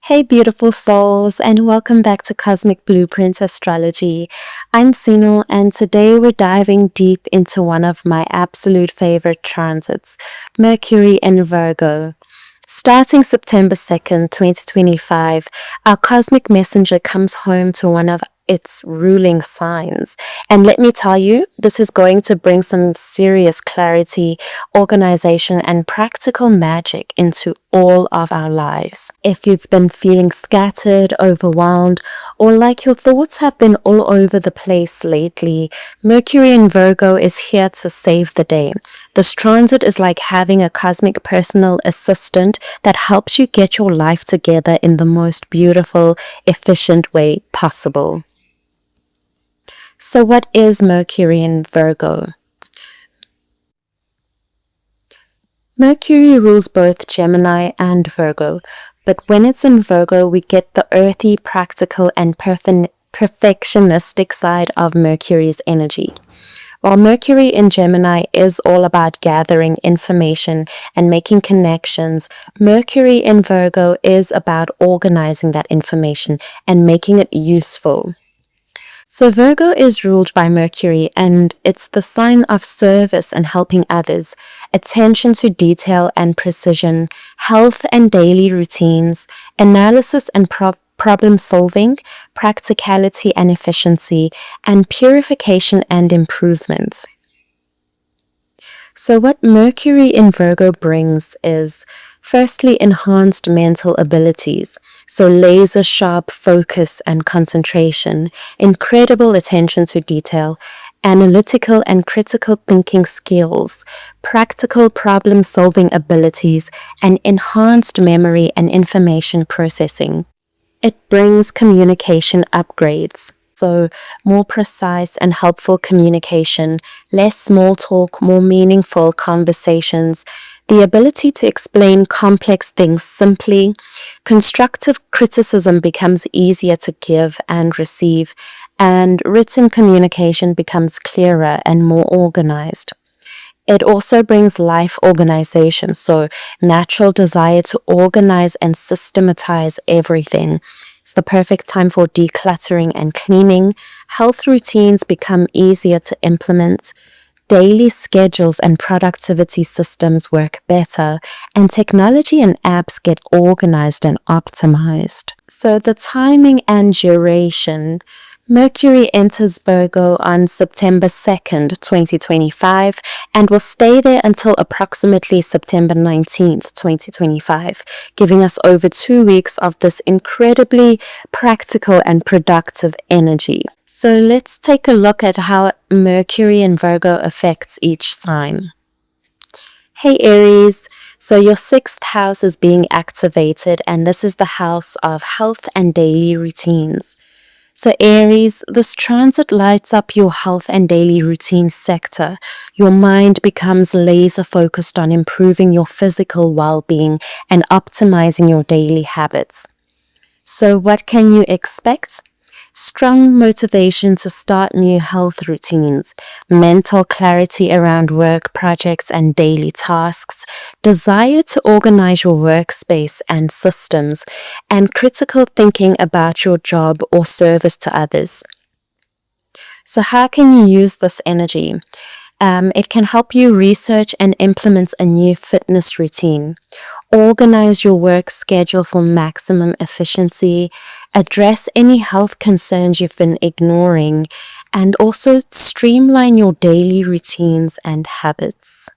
Hey, beautiful souls, and welcome back to Cosmic Blueprint Astrology. I'm Sino, and today we're diving deep into one of my absolute favorite transits, Mercury in Virgo. Starting September 2nd, 2025, our cosmic messenger comes home to one of its ruling signs. And let me tell you, this is going to bring some serious clarity, organization, and practical magic into all of our lives. If you've been feeling scattered, overwhelmed, or like your thoughts have been all over the place lately, Mercury in Virgo is here to save the day. This transit is like having a cosmic personal assistant that helps you get your life together in the most beautiful, efficient way possible. So what is Mercury in Virgo? Mercury rules both Gemini and Virgo, but when it's in Virgo, we get the earthy, practical, and perfectionistic side of Mercury's energy. While Mercury in Gemini is all about gathering information and making connections, Mercury in Virgo is about organizing that information and making it useful. So Virgo is ruled by Mercury, and it's the sign of service and helping others, attention to detail and precision, health and daily routines, analysis and problem solving, practicality and efficiency, and purification and improvement. So what Mercury in Virgo brings is, firstly, enhanced mental abilities. So laser sharp focus and concentration, incredible attention to detail, analytical and critical thinking skills, practical problem solving abilities, and enhanced memory and information processing. It brings communication upgrades. So more precise and helpful communication, less small talk, more meaningful conversations, the ability to explain complex things simply, constructive criticism becomes easier to give and receive, and written communication becomes clearer and more organized. It also brings life organization, so natural desire to organize and systematize everything. It's the perfect time for decluttering and cleaning. Health routines become easier to implement. Daily schedules and productivity systems work better, and technology and apps get organized and optimized. So the timing and duration. Mercury enters Virgo on September 2nd, 2025, and will stay there until approximately September 19th, 2025, giving us over 2 weeks of this incredibly practical and productive energy. So let's take a look at how Mercury in Virgo affects each sign. Hey Aries, so your 6th house is being activated, and this is the house of health and daily routines. So Aries, this transit lights up your health and daily routine sector. Your mind becomes laser focused on improving your physical well-being and optimizing your daily habits. So what can you expect? Strong motivation to start new health routines, mental clarity around work projects and daily tasks, desire to organize your workspace and systems, and critical thinking about your job or service to others. So how can you use this energy? It can help you research and implement a new fitness routine, organize your work schedule for maximum efficiency, address any health concerns you've been ignoring, and also streamline your daily routines and habits.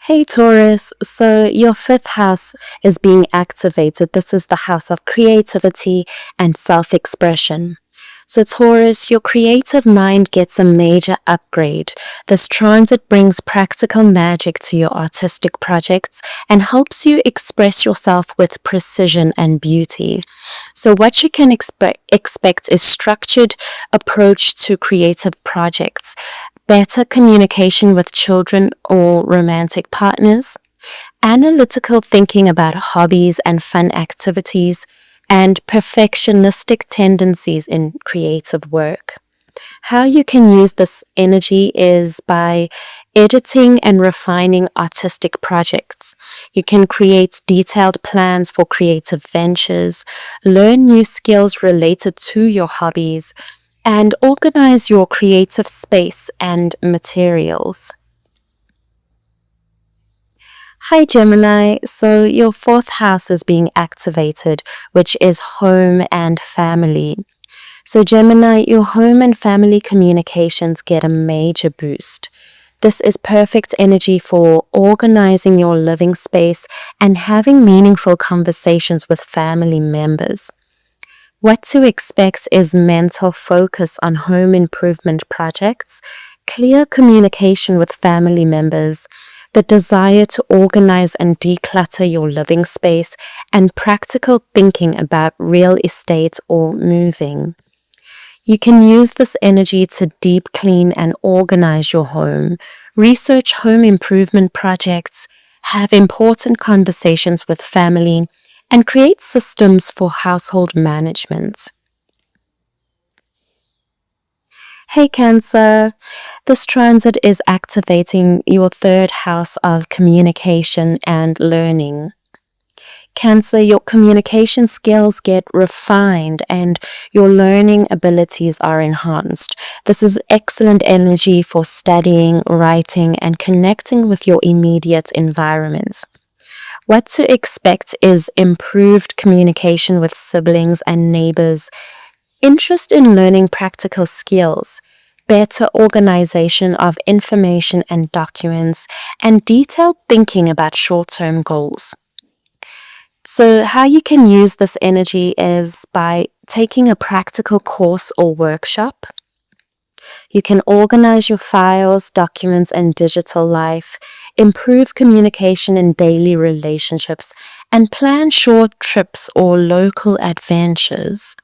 Hey Taurus, so your 5th house is being activated. This is the house of creativity and self-expression. So Taurus, your creative mind gets a major upgrade. This transit brings practical magic to your artistic projects and helps you express yourself with precision and beauty. So what you can expect is structured approach to creative projects, better communication with children or romantic partners, analytical thinking about hobbies and fun activities, and perfectionistic tendencies in creative work. How you can use this energy is by editing and refining artistic projects. You can create detailed plans for creative ventures, learn new skills related to your hobbies, and organize your creative space and materials. Hi Gemini, so your fourth house is being activated, which is home and family. So Gemini, your home and family communications get a major boost. This is perfect energy for organizing your living space and having meaningful conversations with family members. What to expect is mental focus on home improvement projects, clear communication with family members, the desire to organize and declutter your living space, and practical thinking about real estate or moving. You can use this energy to deep clean and organize your home, research home improvement projects, have important conversations with family, and create systems for household management. Hey Cancer, this transit is activating your third house of communication and learning. Cancer, your communication skills get refined and your learning abilities are enhanced. This is excellent energy for studying, writing, and connecting with your immediate environment. What to expect is improved communication with siblings and neighbors, interest in learning practical skills, better organization of information and documents, and detailed thinking about short-term goals. So how you can use this energy is by taking a practical course or workshop. You can organize your files, documents, and digital life, improve communication in daily relationships, and plan short trips or local adventures.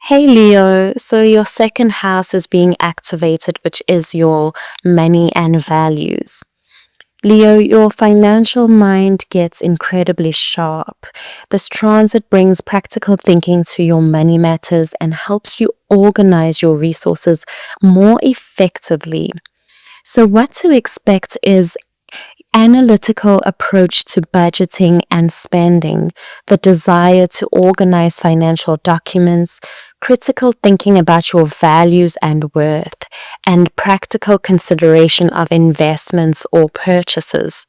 Hey Leo, so your second house is being activated, which is your money and values. Leo, your financial mind gets incredibly sharp. This transit brings practical thinking to your money matters and helps you organize your resources more effectively. So what to expect is analytical approach to budgeting and spending, the desire to organize financial documents, critical thinking about your values and worth, and practical consideration of investments or purchases.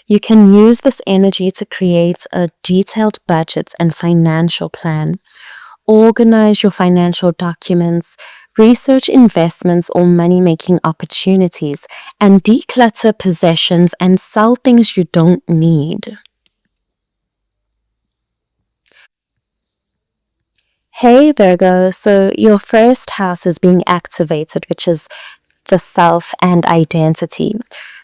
You can use this energy to create a detailed budget and financial plan. Organize your financial documents, research investments or money-making opportunities, and declutter possessions and sell things you don't need. Hey Virgo, so your first house is being activated, which is the self and identity.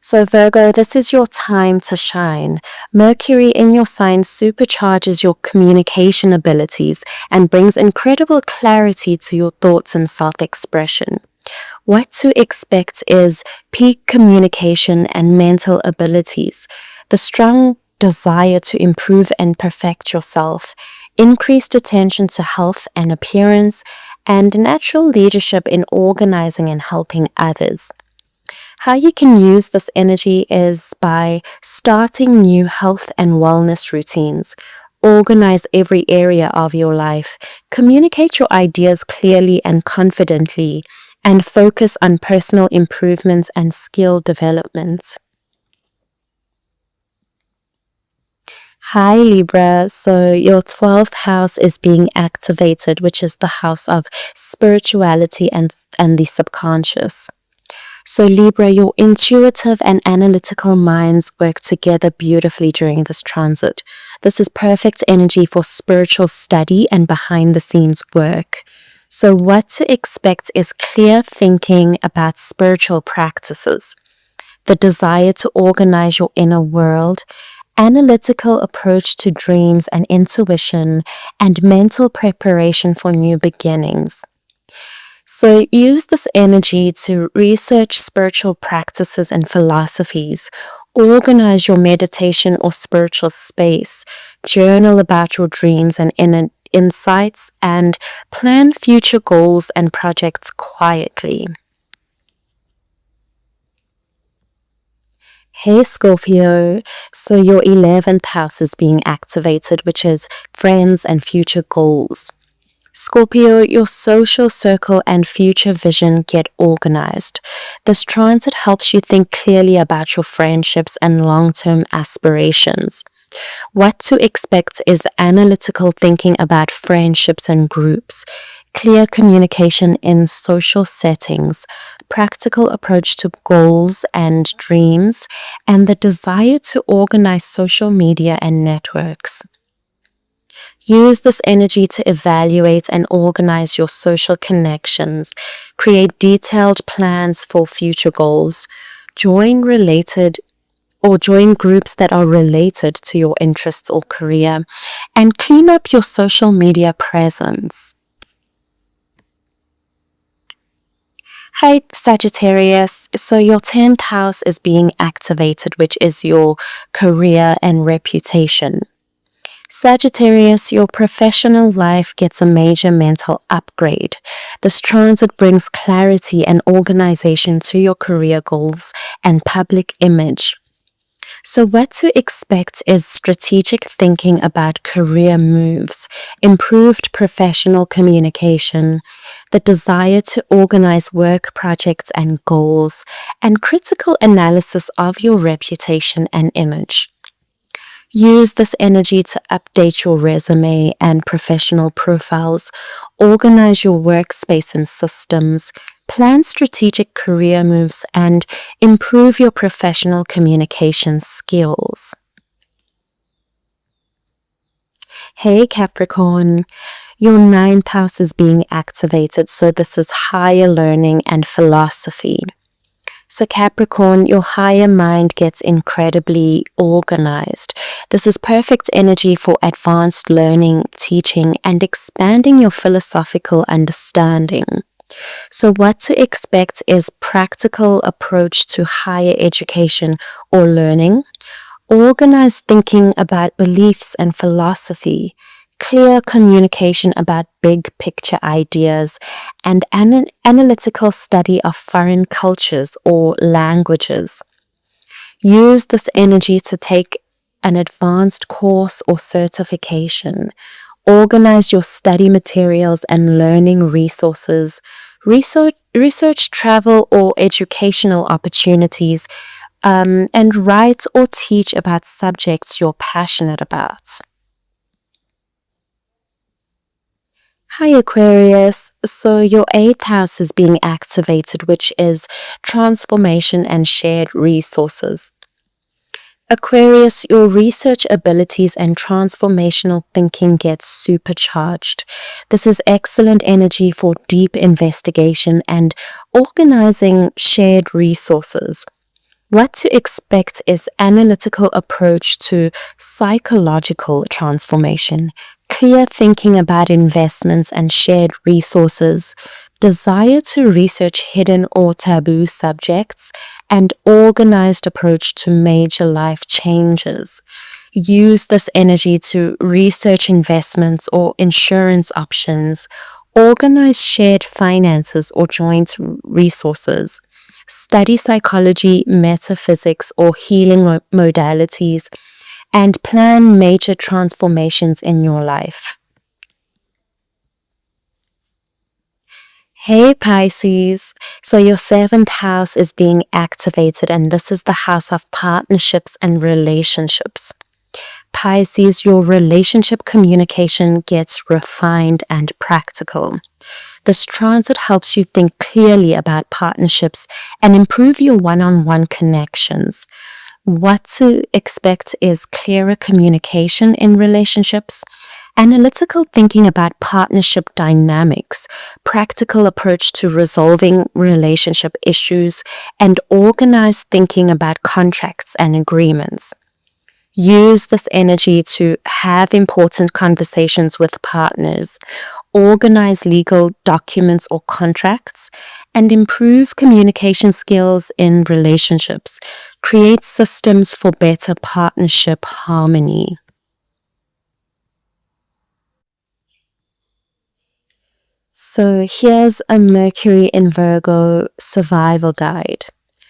So Virgo, this is your time to shine. Mercury in your sign supercharges your communication abilities and brings incredible clarity to your thoughts and self-expression. What to expect is peak communication and mental abilities, the strong desire to improve and perfect yourself, increased attention to health and appearance, and natural leadership in organizing and helping others. How you can use this energy is by starting new health and wellness routines. Organize every area of your life, communicate your ideas clearly and confidently, and focus on personal improvements and skill development. Hi Libra, so your 12th house is being activated, which is the house of spirituality and the subconscious. So Libra, your intuitive and analytical minds work together beautifully during this transit. This is perfect energy for spiritual study and behind the scenes work. So what to expect is clear thinking about spiritual practices, the desire to organize your inner world, analytical approach to dreams and intuition, and mental preparation for new beginnings. So use this energy to research spiritual practices and philosophies, organize your meditation or spiritual space, journal about your dreams and insights and plan future goals and projects quietly. Hey Scorpio, so your 11th house is being activated, which is friends and future goals. Scorpio, your social circle and future vision get organized. This transit helps you think clearly about your friendships and long-term aspirations. What to expect is analytical thinking about friendships and groups, clear communication in social settings, practical approach to goals and dreams, and the desire to organize social media and networks. Use this energy to evaluate and organize your social connections, create detailed plans for future goals, join groups that are related to your interests or career, and clean up your social media presence. Hi Sagittarius, so your 10th house is being activated, which is your career and reputation. Sagittarius, your professional life gets a major mental upgrade. This transit brings clarity and organization to your career goals and public image. So what to expect is strategic thinking about career moves, improved professional communication, the desire to organize work projects and goals, and critical analysis of your reputation and image. Use this energy to update your resume and professional profiles, organize your workspace and systems, plan strategic career moves, and improve your professional communication skills. Hey Capricorn, your 9th house is being activated, so this is higher learning and philosophy. So Capricorn, your higher mind gets incredibly organized. This is perfect energy for advanced learning, teaching, and expanding your philosophical understanding. So what to expect is practical approach to higher education or learning, organized thinking about beliefs and philosophy, clear communication about big picture ideas, and an analytical study of foreign cultures or languages. Use this energy to take an advanced course or certification. Organize your study materials and learning resources. Research travel or educational opportunities, and write or teach about subjects you're passionate about. Hi Aquarius, so your 8th house is being activated, which is transformation and shared resources. Aquarius, your research abilities and transformational thinking gets supercharged. This is excellent energy for deep investigation and organizing shared resources. What to expect is analytical approach to psychological transformation, clear thinking about investments and shared resources, desire to research hidden or taboo subjects, and organized approach to major life changes. Use this energy to research investments or insurance options, organize shared finances or joint resources, study psychology, metaphysics, or healing modalities, and plan major transformations in your life. Hey Pisces, so your 7th house is being activated, and this is the house of partnerships and relationships. Pisces, your relationship communication gets refined and practical. This transit helps you think clearly about partnerships and improve your one-on-one connections. What to expect is clearer communication in relationships, analytical thinking about partnership dynamics, practical approach to resolving relationship issues, and organized thinking about contracts and agreements. Use this energy to have important conversations with partners, organize legal documents or contracts, and improve communication skills in relationships. Create systems for better partnership harmony. So here's a Mercury in Virgo survival guide.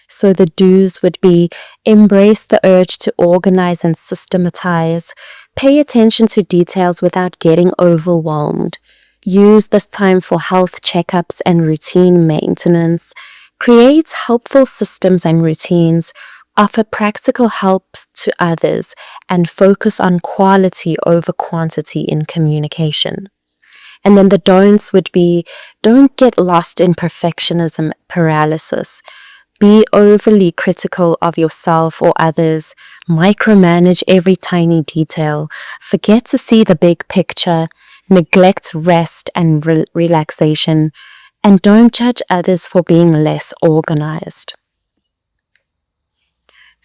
So the do's would be: embrace the urge to organize and systematize. Pay attention to details without getting overwhelmed. Use this time for health checkups and routine maintenance. Create helpful systems and routines. Offer practical help to others and focus on quality over quantity in communication. And then the don'ts would be: don't get lost in perfectionism paralysis. Be overly critical of yourself or others. Micromanage every tiny detail. Forget to see the big picture. Neglect rest and relaxation. And don't judge others for being less organized.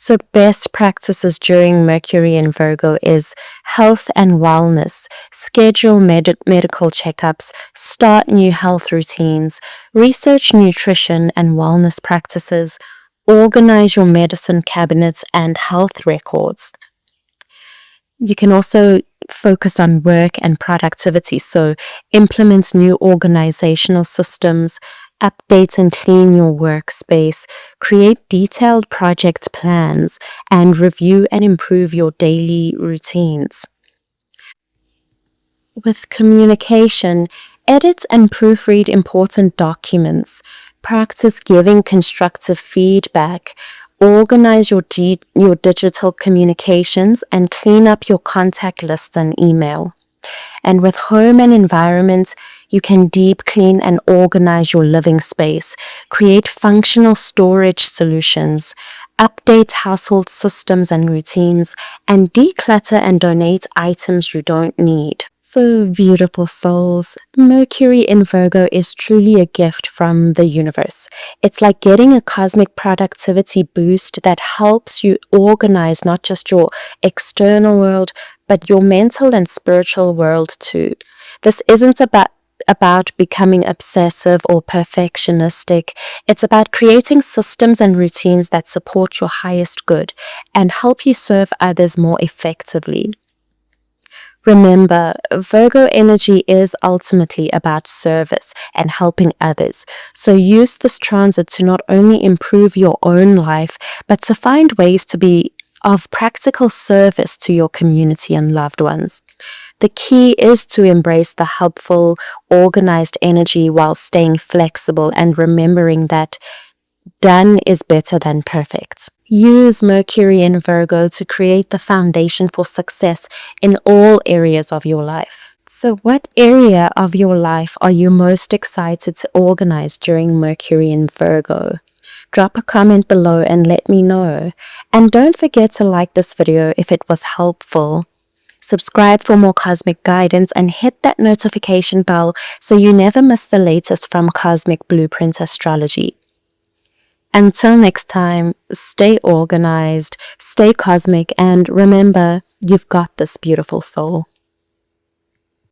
So best practices during Mercury in Virgo is health and wellness. Schedule medical checkups, start new health routines, research nutrition and wellness practices, organize your medicine cabinets and health records. You can also focus on work and productivity, so implement new organizational systems, update and clean your workspace, create detailed project plans, and review and improve your daily routines. With communication, edit and proofread important documents, practice giving constructive feedback, organize your digital communications, and clean up your contact list and email. And with home and environment, you can deep clean and organize your living space, create functional storage solutions, update household systems and routines, and declutter and donate items you don't need. So beautiful souls, Mercury in Virgo is truly a gift from the universe. It's like getting a cosmic productivity boost that helps you organize not just your external world, but your mental and spiritual world too. This isn't about becoming obsessive or perfectionistic. It's about creating systems and routines that support your highest good and help you serve others more effectively. Remember, Virgo energy is ultimately about service and helping others. So use this transit to not only improve your own life, but to find ways to be of practical service to your community and loved ones. The key is to embrace the helpful, organized energy while staying flexible and remembering that done is better than perfect. Use Mercury in Virgo to create the foundation for success in all areas of your life. So what area of your life are you most excited to organize during Mercury in Virgo? Drop a comment below and let me know. And don't forget to like this video if it was helpful. Subscribe for more cosmic guidance and hit that notification bell so you never miss the latest from Cosmic Blueprint Astrology. Until next time, stay organized, stay cosmic, and remember, you've got this beautiful soul.